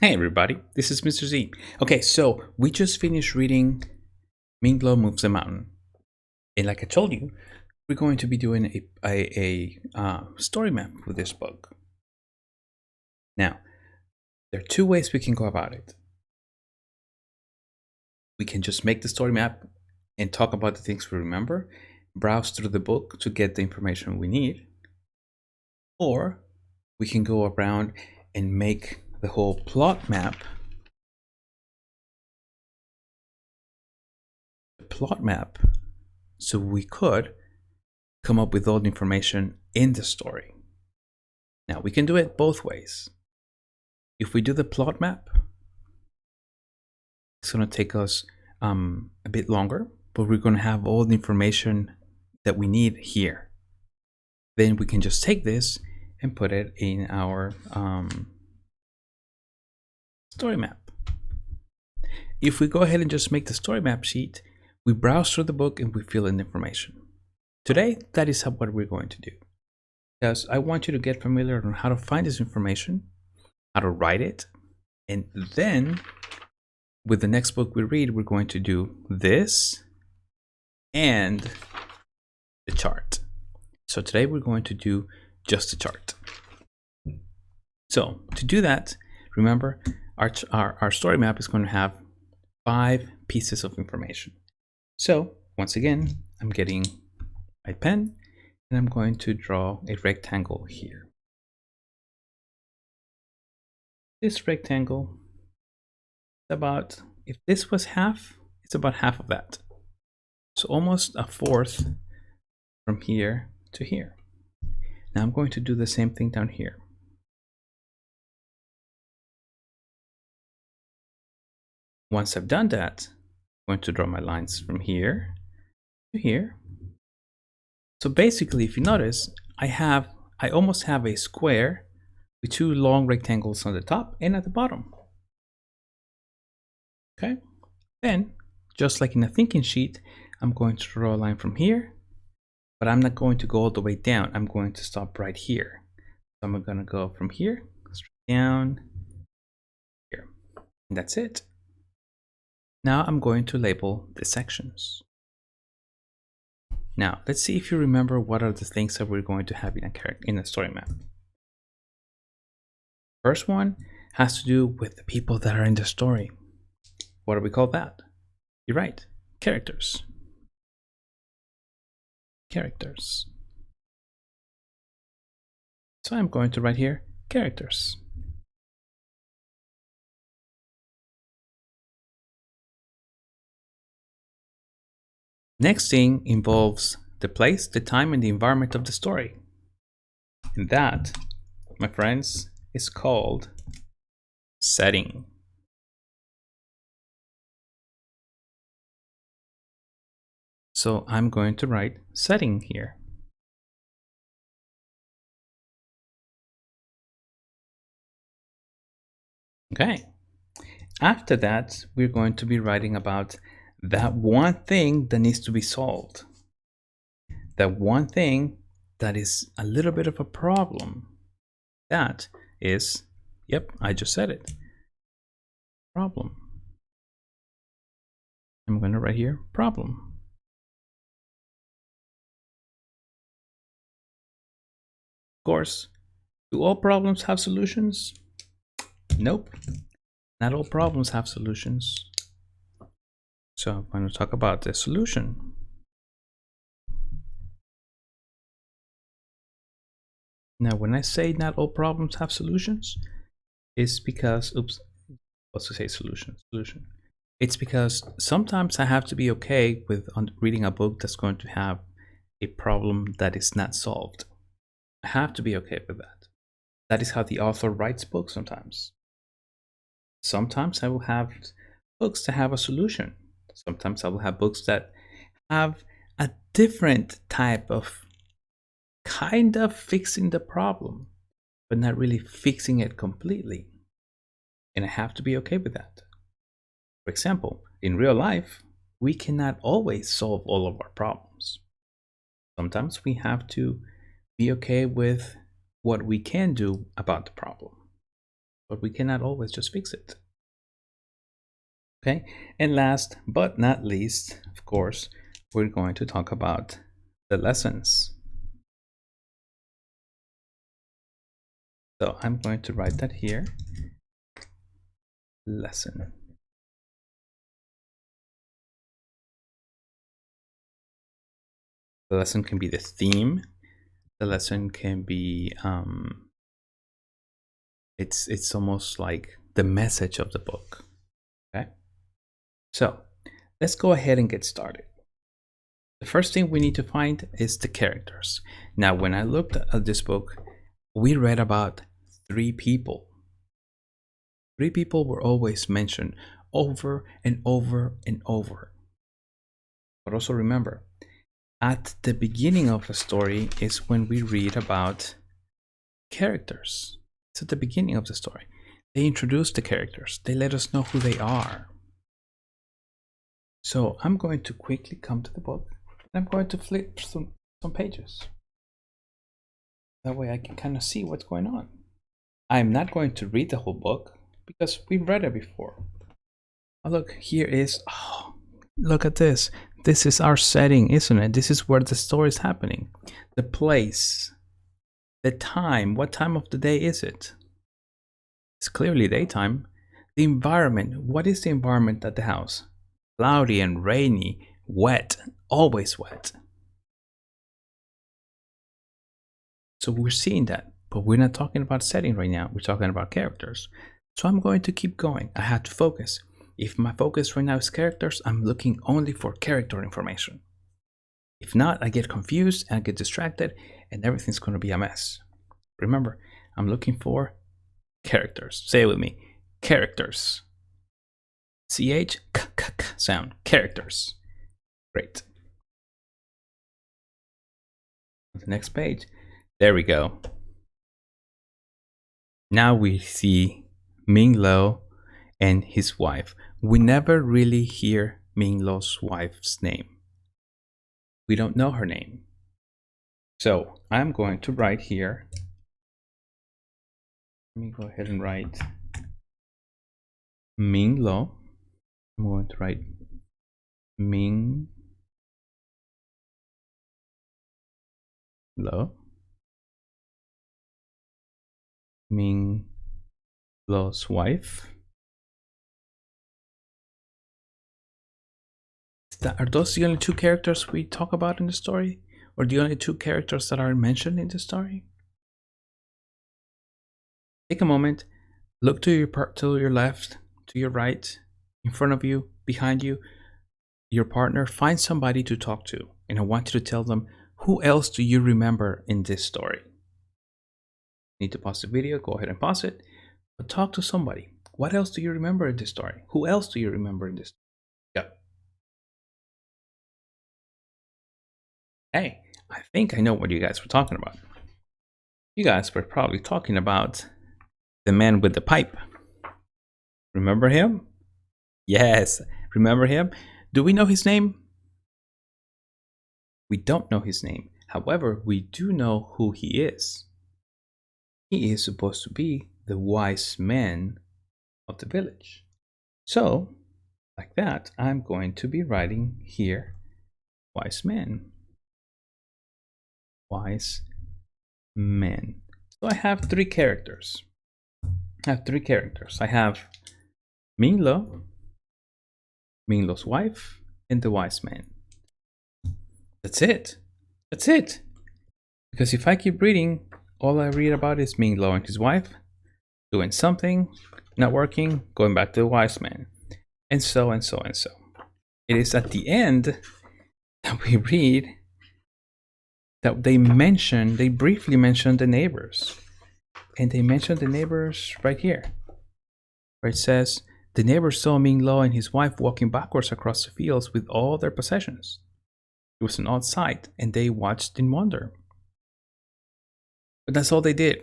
Hey everybody, this is Mr. Z. Okay, so we just finished reading Ming Moves the Mountain. And like I told you, we're going to be doing a story map with this book. Now, there are two ways we can go about it. We can just make the story map and talk about the things we remember, browse through the book to get the information we need, or we can go around and make the whole plot map. So we could come up with all the information in the story. Now we can do it both ways. If we do the plot map, it's going to take us a bit longer, but we're going to have all the information that we need here. Then we can just take this and put it in our story map. If we go ahead and just make the story map sheet, we browse through the book and we fill in information. Today, that is what we're going to do. Because I want you to get familiar on how to find this information, how to write it, and then with the next book we read, we're going to do this and the chart. So today we're going to do just the chart. So to do that, remember our story map is going to have 5 pieces of information. So once again, I'm getting my pen and I'm going to draw a rectangle here. This rectangle, about, if this was half, it's about half of that. So almost a fourth from here to here. Now I'm going to do the same thing down here. Once I've done that, I'm going to draw my lines from here to here. So basically, if you notice, I almost have a square with 2 long rectangles on the top and at the bottom. Okay, then just like in a thinking sheet, I'm going to draw a line from here, but I'm not going to go all the way down. I'm going to stop right here. So I'm going to go from here straight down here, and that's it. Now I'm going to label the sections. Now let's see if you remember what are the things that we're going to have in a story map. First one has to do with the people that are in the story. What do we call that? You're right, characters. Characters. So I'm going to write here characters. Next thing involves the place, the time, and the environment of the story. And that, my friends, is called setting. So I'm going to write setting here. Okay. After that, we're going to be writing about that one thing that needs to be solved. That one thing that is a little bit of a problem. That is, yep, I just said it. Problem. I'm going to write here problem. Of course, do all problems have solutions? Nope. Not all problems have solutions. So I'm going to talk about the solution. Now, when I say not all problems have solutions, it's because, let's say solution. It's because sometimes I have to be okay with reading a book that's going to have a problem that is not solved. I have to be okay with that. That is how the author writes books sometimes. Sometimes I will have books that have a solution. Sometimes I will have books that have a different type of kind of fixing the problem, but not really fixing it completely. And I have to be okay with that. For example, in real life, we cannot always solve all of our problems. Sometimes we have to be okay with what we can do about the problem. but we cannot always just fix it. Okay, and last but not least, of course, we're going to talk about the lessons. So I'm going to write that here. Lesson. The lesson can be the theme. The lesson can be it's almost like the message of the book. Okay, so let's go ahead and get started. The first thing we need to find is the characters. Now, when I looked at this book, we read about 3 people. 3 people were always mentioned over and over and over. But also remember, at the beginning of the story is when we read about characters. It's at the beginning of the story. They introduce the characters. They let us know who they are. So I'm going to quickly come to the book. I'm going to flip some pages. That way I can kind of see what's going on. I'm not going to read the whole book because we've read it before. Oh, look, here is, oh, look at this. This is our setting, isn't it? This is where the story is happening. The place, the time, what time of the day is it? It's clearly daytime. The environment, what is the environment at the house? Cloudy and rainy, wet, always wet. So we're seeing that, but we're not talking about setting right now. We're talking about characters. So I'm going to keep going. I have to focus. If my focus right now is characters, I'm looking only for character information. If not, I get confused and I get distracted and everything's going to be a mess. Remember, I'm looking for characters. Say it with me. Characters. CH sound. Characters. Great. On the next page. There we go. Now we see Ming Lo and his wife. We never really hear Ming Lo's wife's name. We don't know her name. So I'm going to write here. Let me go ahead and write Ming Lo. I'm going to write Ming Lo. Ming Lo's wife. Are those the only 2 characters we talk about in the story? Or the only 2 characters that are mentioned in the story? Take a moment, look to your left, to your right, in front of you, behind you, your partner. Find somebody to talk to, and I want you to tell them, who else do you remember in this story? Need to pause the video, go ahead and pause it, but talk to somebody. What else do you remember in this story? Who else do you remember in this story? Yeah. Hey, I think I know what you guys were talking about. You guys were probably talking about the man with the pipe. Remember him? Yes, remember him? Do we know his name? We don't know his name. However, we do know who he is. He is supposed to be the wise man of the village. So, like that, I'm going to be writing here, wise man. Wise men. So I have 3 characters. I have Ming Lo, Ming Lo's wife, and the wise man. That's it. That's it. Because if I keep reading, all I read about is Ming Lo and his wife doing something, not working, going back to the wise man, and so and so and so. It is at the end that we read that they briefly mention the neighbors. And they mention the neighbors right here, where it says, the neighbors saw Ming Lo and his wife walking backwards across the fields with all their possessions. It was an odd sight, and they watched in wonder. But that's all they did.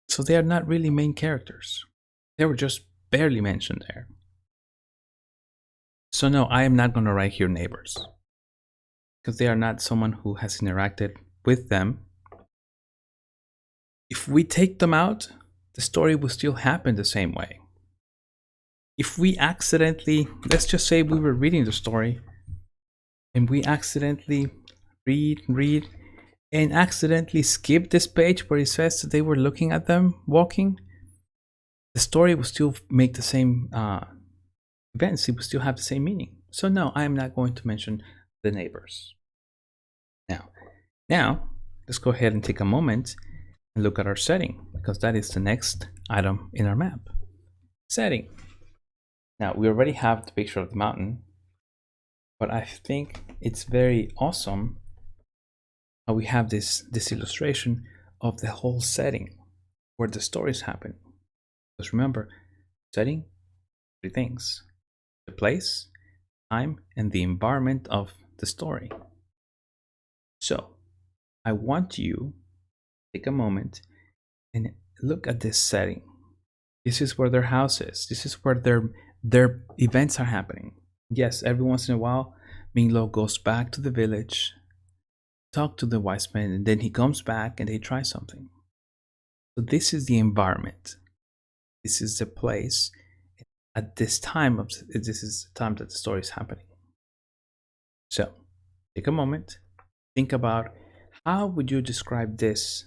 So they are not really main characters. They were just barely mentioned there. So no, I am not going to write here neighbors, because they are not someone who has interacted with them. If we take them out, the story will still happen the same way. If we accidentally, let's just say we were reading the story and we accidentally read, and accidentally skip this page where it says that they were looking at them walking, the story will still make the same events. It will still have the same meaning. So no, I am not going to mention the neighbors. Now, let's go ahead and take a moment and look at our setting, because that is the next item in our map. Setting. Now, we already have the picture of the mountain, but I think it's very awesome how we have this illustration of the whole setting where the stories happen. Because remember, setting, three things: the place, time, and the environment of the story. So, I want you to take a moment and look at this setting. This is where their house is. This is where their events are happening. Yes, every once in a while, Ming goes back to the village, talk to the wise men, and then he comes back and they try something. So this is the environment. This is the place. At this time this is the time that the story is happening. So take a moment, think about how would you describe this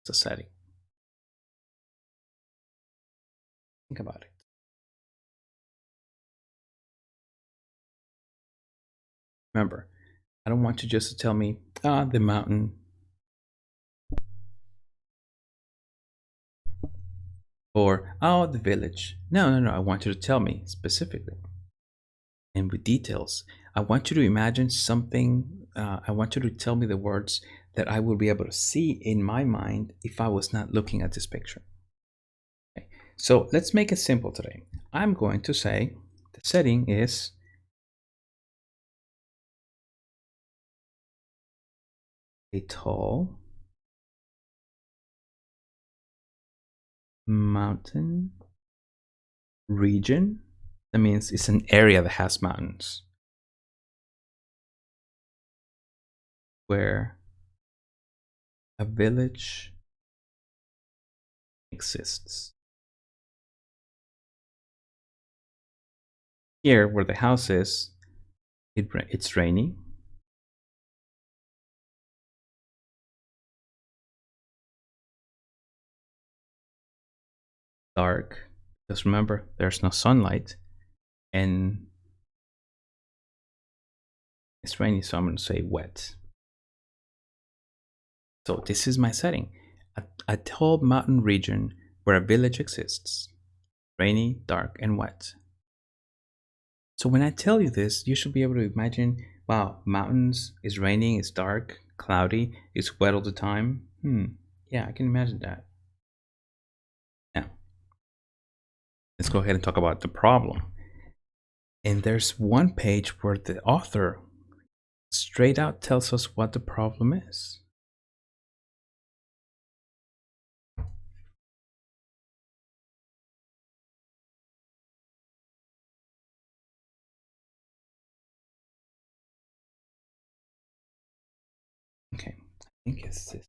as a setting. Think about it. Remember, I don't want you just to tell me, the mountain, or the village. No. I want you to tell me specifically and with details. I want you to imagine something. I want you to tell me the words that I will be able to see in my mind if I was not looking at this picture. Okay. So let's make it simple today. I'm going to say the setting is a tall mountain region. That means it's an area that has mountains where a village exists. Here, where the house is, it's rainy. Dark, because remember, there's no sunlight, and it's rainy, so I'm going to say wet. So this is my setting. A tall mountain region where a village exists. Rainy, dark, and wet. So when I tell you this, you should be able to imagine, wow, mountains, it's raining, it's dark, cloudy, it's wet all the time. Yeah, I can imagine that. Now, let's go ahead and talk about the problem. And there's one page where the author straight out tells us what the problem is. Okay, I think it's this.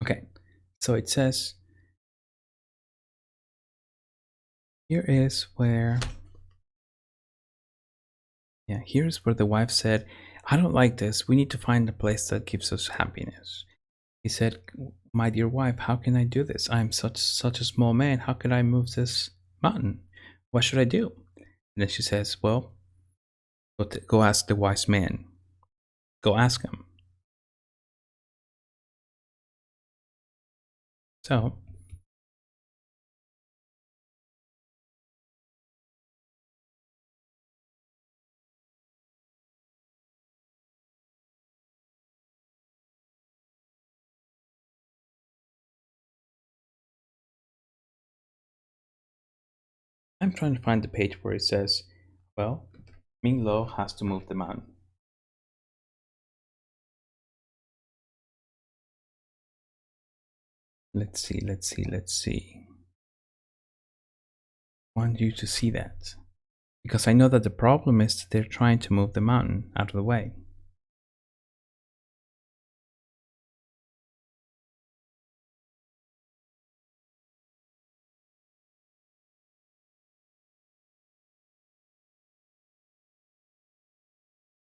Okay, so it says, here is where, here's where the wife said, I don't like this. We need to find a place that gives us happiness. He said, my dear wife, how can I do this? I'm such a small man. How can I move this mountain? What should I do? And then she says, well, go ask the wise man. Go ask him. So I'm trying to find the page where it says, well, Ming Lo has to move the mountain. Let's see. I want you to see that. because I know that the problem is that they're trying to move the mountain out of the way.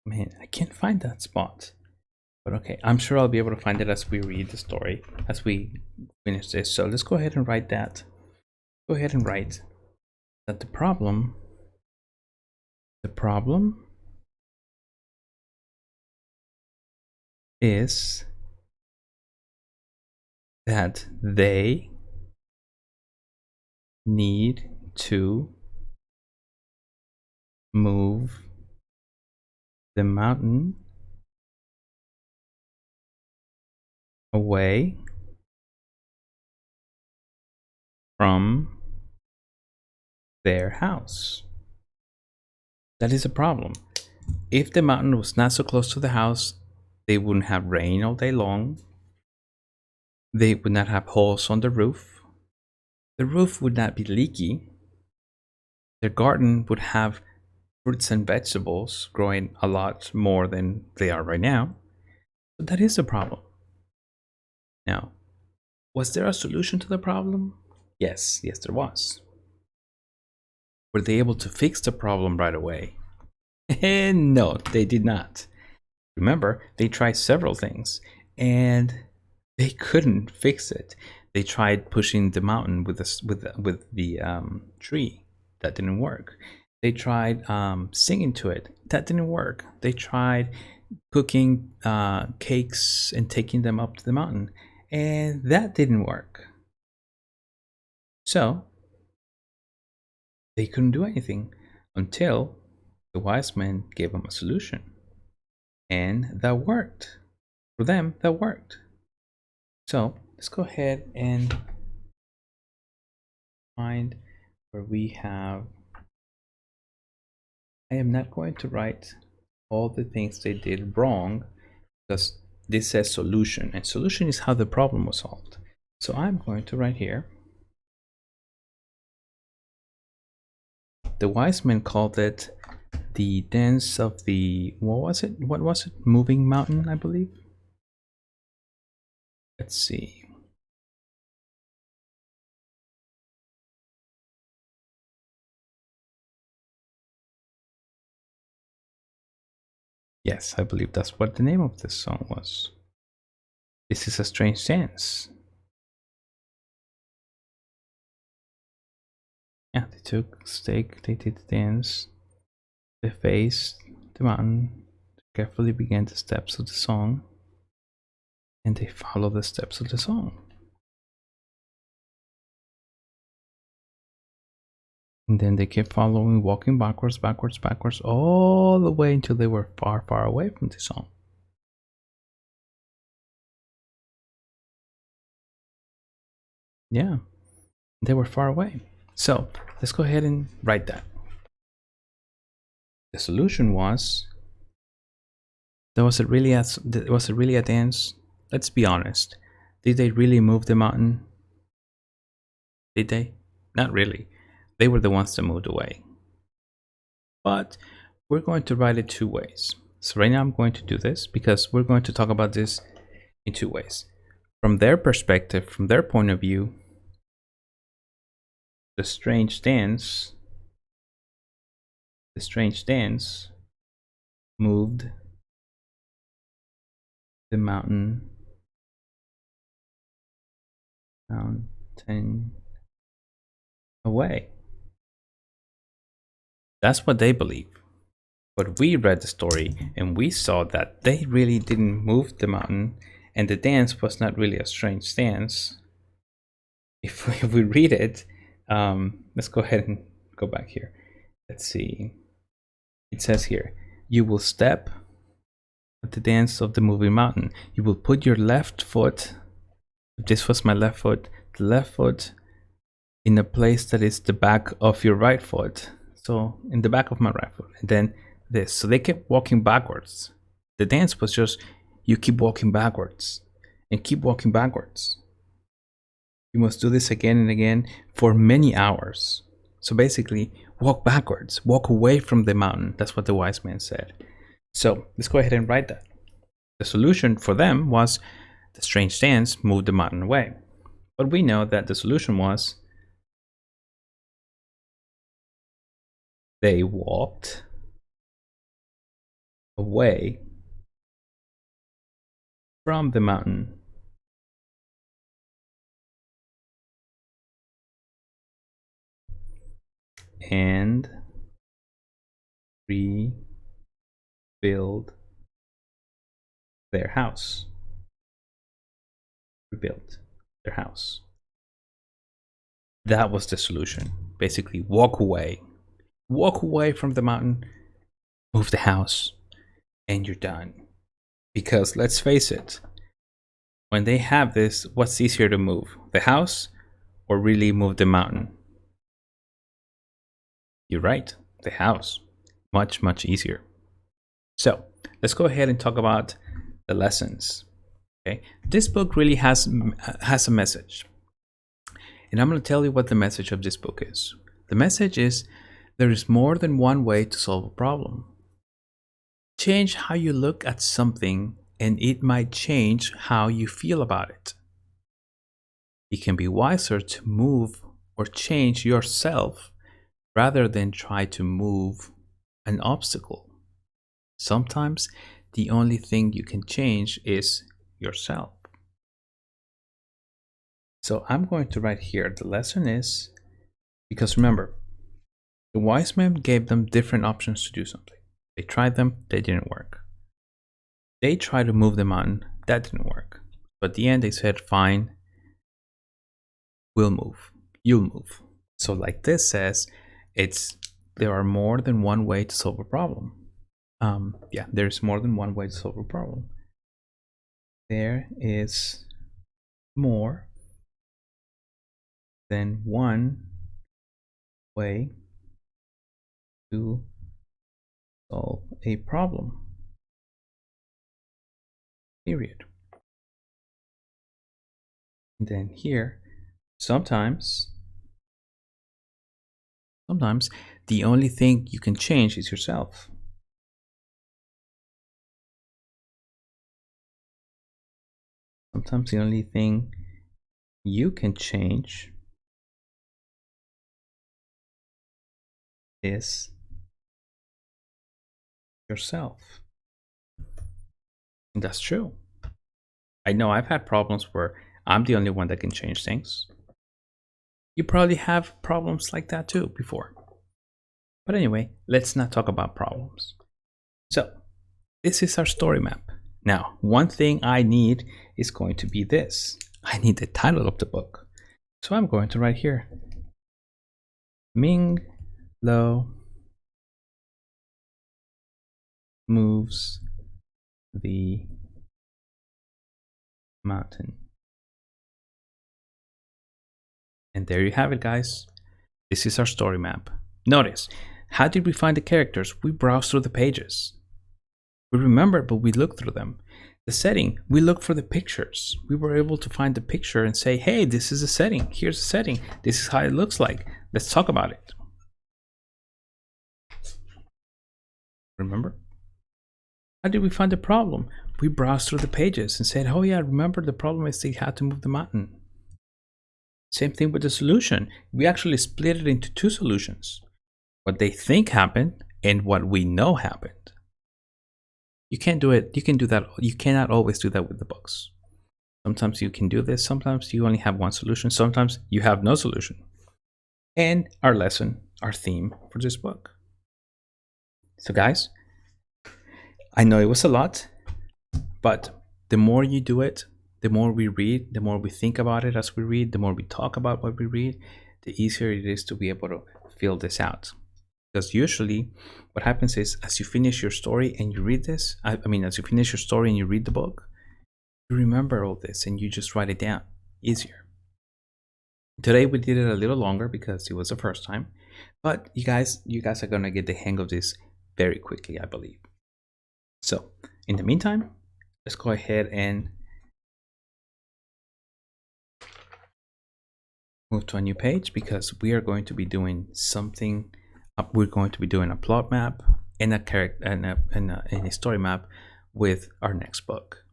Man, I can't find that spot. But okay, I'm sure I'll be able to find it as we read the story, as we finish this. So let's go ahead and write that. Go ahead and write that the problem is that they need to move the mountain away from their house. That is a problem. If the mountain was not so close to the house, they wouldn't have rain all day long. They would not have holes on the roof. The roof would not be leaky. Their garden would have fruits and vegetables growing a lot more than they are right now. So that is a problem. Now, was there a solution to the problem? Yes, there was. Were they able to fix the problem right away? And no, they did not. Remember, they tried several things and they couldn't fix it. They tried pushing the mountain with the tree. That didn't work. They tried singing to it. That didn't work. They tried cooking cakes and taking them up to the mountain, and that didn't work. So they couldn't do anything until the wise men gave them a solution, and that worked. For them, that worked. So let's go ahead and find where we have. I am not going to write all the things they did wrong because this says solution, and solution is how the problem was solved. So I'm going to write here. The wise men called it the dance of the, what was it? Moving mountain, I believe. Let's see. Yes, I believe that's what the name of this song was. This is a strange dance. Yeah, they took a stake, they did the dance, they faced the mountain, carefully began the steps of the song, and they followed the steps of the song. And then they kept following, walking backwards, all the way until they were far, far away from the song. Yeah, they were far away. So let's go ahead and write that. The solution was, was it really a dance? Let's be honest. Did they really move the mountain? Did they? Not really. They were the ones that moved away. But we're going to write it two ways. So right now I'm going to do this because we're going to talk about this in two ways. From their perspective, from their point of view, the strange dance moved the mountain away. That's what they believe. But we read the story and we saw that they really didn't move the mountain, and the dance was not really a strange dance. If we read it, let's go ahead and go back here. Let's see. It says here, you will step at the dance of the moving mountain. You will put your left foot, if this was my left foot, the left foot in a place that is the back of your right foot. So in the back of my right foot, and then this. So they kept walking backwards. The dance was just, you keep walking backwards and keep walking backwards. You must do this again and again for many hours. So basically, walk backwards, walk away from the mountain. That's what the wise man said. So let's go ahead and write that. The solution for them was the strange dance moved the mountain away. But we know that the solution was they walked away from the mountain. And rebuild their house. Rebuild their house. That was the solution. Basically, walk away. Walk away from the mountain, move the house, and you're done. Because let's face it, when they have this, what's easier to move? The house or really move the mountain? You're right, the house. Much, much easier. So let's go ahead and talk about the lessons. Okay, this book really has a message. And I'm going to tell you what the message of this book is. The message is there is more than one way to solve a problem. Change how you look at something and it might change how you feel about it. It can be wiser to move or change yourself rather than try to move an obstacle. Sometimes the only thing you can change is yourself. So I'm going to write here, the lesson is, because remember, the wise man gave them different options to do something. They tried them, they didn't work. They tried to move the mountain, that didn't work. But at the end they said, fine, we'll move, you'll move. So like this says, there are more than one way to solve a problem. There's more than one way to solve a problem. There is more than one way to solve a problem. Period. And then here, sometimes the only thing you can change is yourself. Sometimes the only thing you can change is yourself. And that's true. I know I've had problems where I'm the only one that can change things. You probably have problems like that too before. But anyway, let's not talk about problems. So, this is our story map. Now, one thing I need is going to be this. I need the title of the book. So I'm going to write here, Ming Lo moves the mountain. And there you have it, guys. This is our story map. Notice, how did we find the characters? We browsed through the pages. We remember, but we looked through them. The setting, we looked for the pictures. We were able to find the picture and say, hey, this is the setting. Here's the setting. This is how it looks like. Let's talk about it. Remember? How did we find the problem? We browsed through the pages and said, oh yeah, remember the problem is they had to move the mountain. Same thing with the solution. We actually split it into two solutions. What they think happened and what we know happened. You can't do it. You can do that. You cannot always do that with the books. Sometimes you can do this. Sometimes you only have one solution. Sometimes you have no solution. And our lesson, our theme for this book. So guys, I know it was a lot, but the more you do it, the more we read, the more we think about it as we read, the more we talk about what we read, the easier it is to be able to fill this out. Because usually what happens is as you finish your story and you read this, as you finish your story and you read the book, you remember all this and you just write it down easier. Today we did it a little longer because it was the first time, but you guys are going to get the hang of this very quickly, I believe. So in the meantime, let's go ahead and move to a new page because we are going to be doing something we're going to be doing a plot map and a character and a story map with our next book,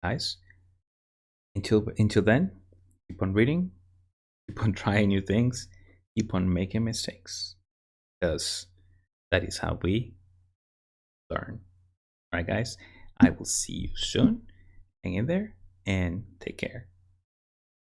guys. Until then, keep on reading, keep on trying new things, keep on making mistakes, because that is how we learn. All right, guys. I will see you soon. Hang in there and take care.